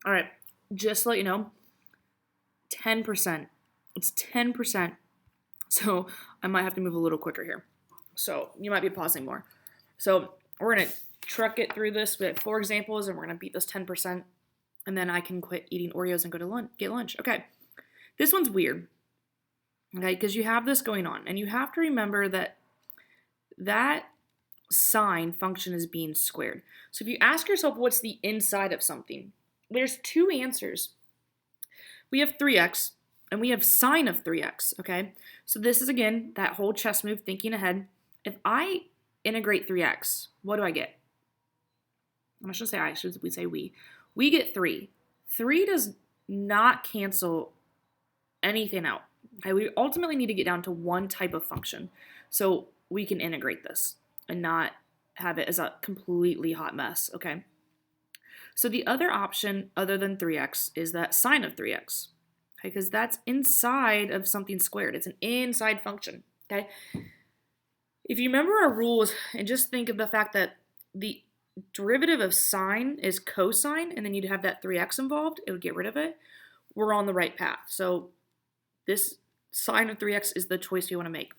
All right, just to let you know, 10%. It's 10%. So I might have to move a little quicker here. So you might be pausing more. So we're going to truck it through this. We have 4 examples, and we're going to beat this 10%. And then I can quit eating Oreos and go to get lunch. Okay, this one's weird. Okay, because you have this going on. And you have to remember that that sign function is being squared. So if you ask yourself what's the inside of something, there's 2 answers. We have 3x, and we have sine of 3x, okay? So this is, again, that whole chess move, thinking ahead. If I integrate 3x, what do I get? I shouldn't say I, we say we. We get 3. 3 does not cancel anything out. Okay, we ultimately need to get down to one type of function so we can integrate this and not have it as a completely hot mess, okay? So the other option other than 3x is that sine of 3x, okay, because that's inside of something squared. It's an inside function, okay? If you remember our rules and just think of the fact that the derivative of sine is cosine, and then you'd have that 3x involved, it would get rid of it, we're on the right path. So this sine of 3x is the choice we want to make.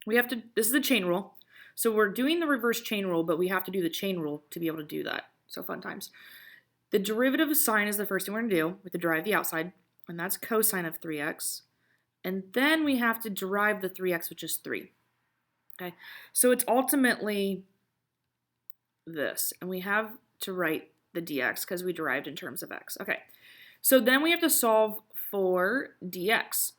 This is the chain rule. So we're doing the reverse chain rule, but we have to do the chain rule to be able to do that. So fun times. The derivative of sine is the first thing we're going to do. We have to derive the outside, and that's cosine of 3x. And then we have to derive the 3x, which is 3. Okay, so it's ultimately this, and we have to write the dx because we derived in terms of x. Okay, so then we have to solve for dx.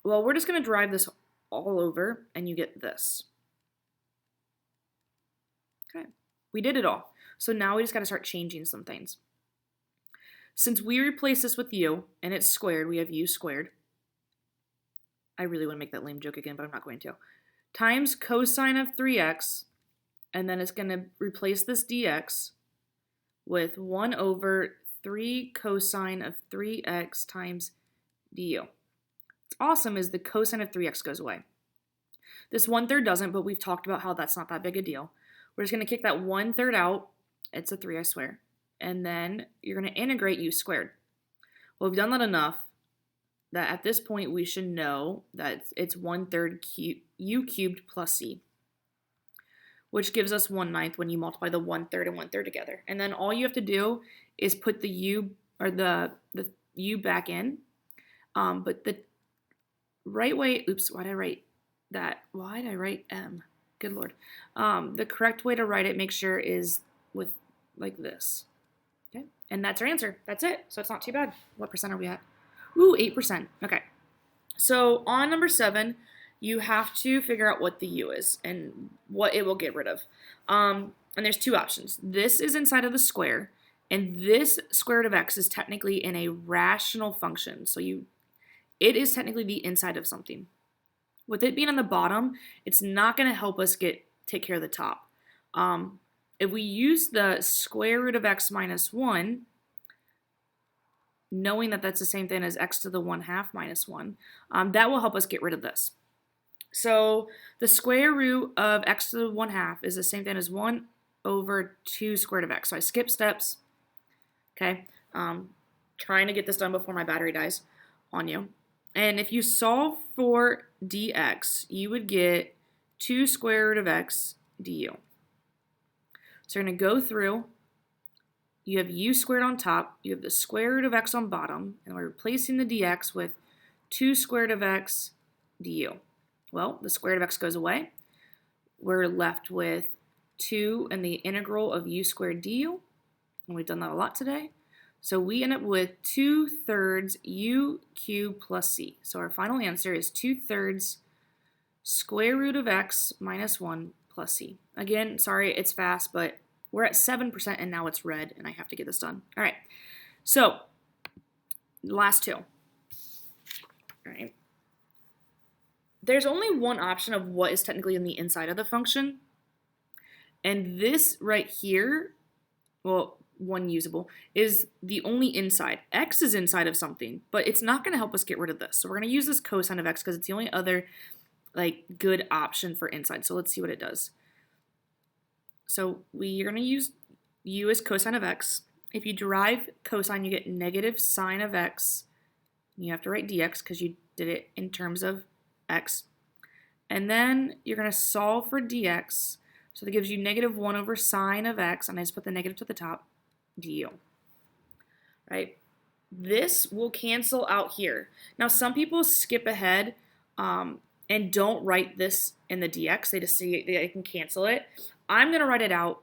Well, we're just going to derive this all over, and you get this. Okay, we did it all. So now we just got to start changing some things. Since we replace this with u, and it's squared, we have u squared. I really want to make that lame joke again, but I'm not going to. Times cosine of 3x, and then it's going to replace this dx with 1 over 3 cosine of 3x times du. What's awesome is the cosine of 3x goes away. This 1/3 doesn't, but we've talked about how that's not that big a deal. We're just going to kick that 1/3 out. It's a 3, I swear. And then you're going to integrate u squared. Well, we've done that enough that at this point we should know that it's 1/3 u cubed plus c, which gives us 1/9 when you multiply the 1/3 and 1/3 together. And then all you have to do is put the u, or the u back in. But the right way, oops, why did I write that? Why did I write m? Good Lord. The correct way to write it, make sure, is with like this. Okay, and that's our answer. That's it. So it's not too bad. What percent are we at? Ooh, 8%. Okay. So on number 7, you have to figure out what the u is and what it will get rid of. And there's 2 options. This is inside of the square, and this square root of x is technically in a rational function. So it is technically the inside of something. With it being on the bottom, it's not going to help us take care of the top. If we use the square root of x minus 1, knowing that that's the same thing as x to the 1/2 minus 1, that will help us get rid of this. So the square root of x to the 1/2 is the same thing as 1 over 2 squared of x. So I skip steps. Okay, trying to get this done before my battery dies on you. And if you solve for dx, you would get 2 square root of x du. So we're going to go through. You have u squared on top, you have the square root of x on bottom, and we're replacing the dx with 2 square root of x du. Well, the square root of x goes away. We're left with 2 and the integral of u squared du, and we've done that a lot today. So we end up with 2/3 u cubed plus c. So our final answer is 2/3 square root of x minus 1 plus c. Again, sorry, it's fast, but we're at 7% and now it's red and I have to get this done. All right, so last 2. All right. There's only one option of what is technically in the inside of the function. And this right here, well, one usable, is the only inside. X is inside of something, but it's not going to help us get rid of this. So we're going to use this cosine of x because it's the only other good option for inside. So let's see what it does. So we are going to use u as cosine of x, If you derive cosine, you get negative sine of x. You have to write dx because you did it in terms of x. And then you're going to solve for dx. So that gives you negative 1 over sine of x, and I just put the negative to the top, du. Right? This will cancel out here. Now, some people skip ahead and don't write this in the dx. They just see they can cancel it. I'm going to write it out.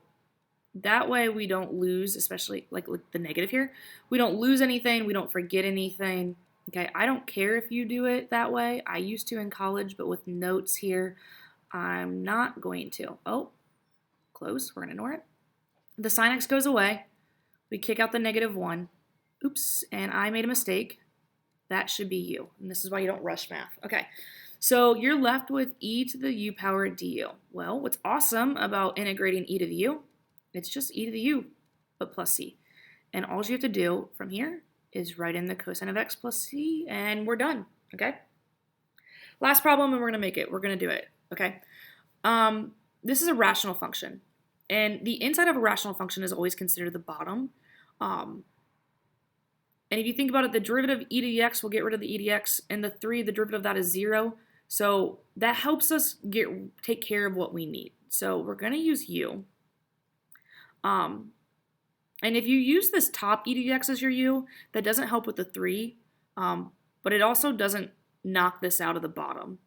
That way we don't lose, especially like the negative here. We don't lose anything. We don't forget anything. Okay, I don't care if you do it that way. I used to in college, but with notes here, I'm not going to. Oh, close. We're going to ignore it. The sine x goes away. We kick out the negative 1. Oops, and I made a mistake. That should be u. And this is why you don't rush math. Okay, so you're left with e to the u power du. Well, what's awesome about integrating e to the u, it's just e to the u, but plus c. And all you have to do from here is write in the cosine of x plus c, and we're done, okay? Last problem, and we're going to make it. We're going to do it, okay? This is a rational function, and the inside of a rational function is always considered the bottom. And if you think about it, the derivative of e to the x will get rid of the e to the x, and the 3, the derivative of that is 0. So that helps us take care of what we need. So we're going to use u. And if you use this top e to the x as your u, that doesn't help with the 3, but it also doesn't knock this out of the bottom.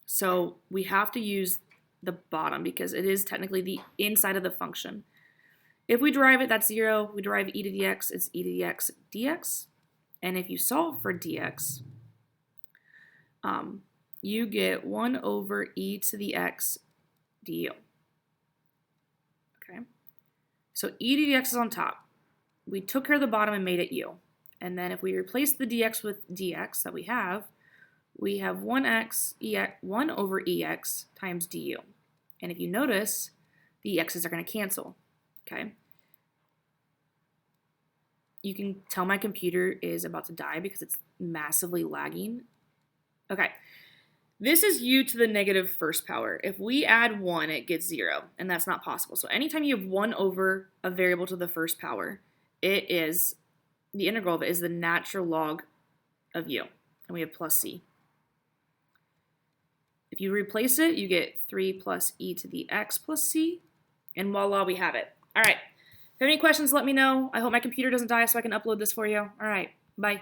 So we have to use the bottom because it is technically the inside of the function. If we derive it, that's 0. We derive e to the x, it's e to the x dx. And if you solve for dx, you get 1 over e to the x du. Okay. So e to the x is on top. We took care of the bottom and made it u. And then if we replace the dx with dx that we have 1 over ex times du. And if you notice, the x's are going to cancel. Okay. You can tell my computer is about to die because it's massively lagging. Okay. This is u to the negative first power. If we add 1, it gets 0, and that's not possible. So anytime you have 1 over a variable to the first power, it is, the integral of it is the natural log of u, and we have plus c. If you replace it, you get 3 plus e to the x plus c, and voila, we have it. All right. If you have any questions, let me know. I hope my computer doesn't die so I can upload this for you. All right. Bye.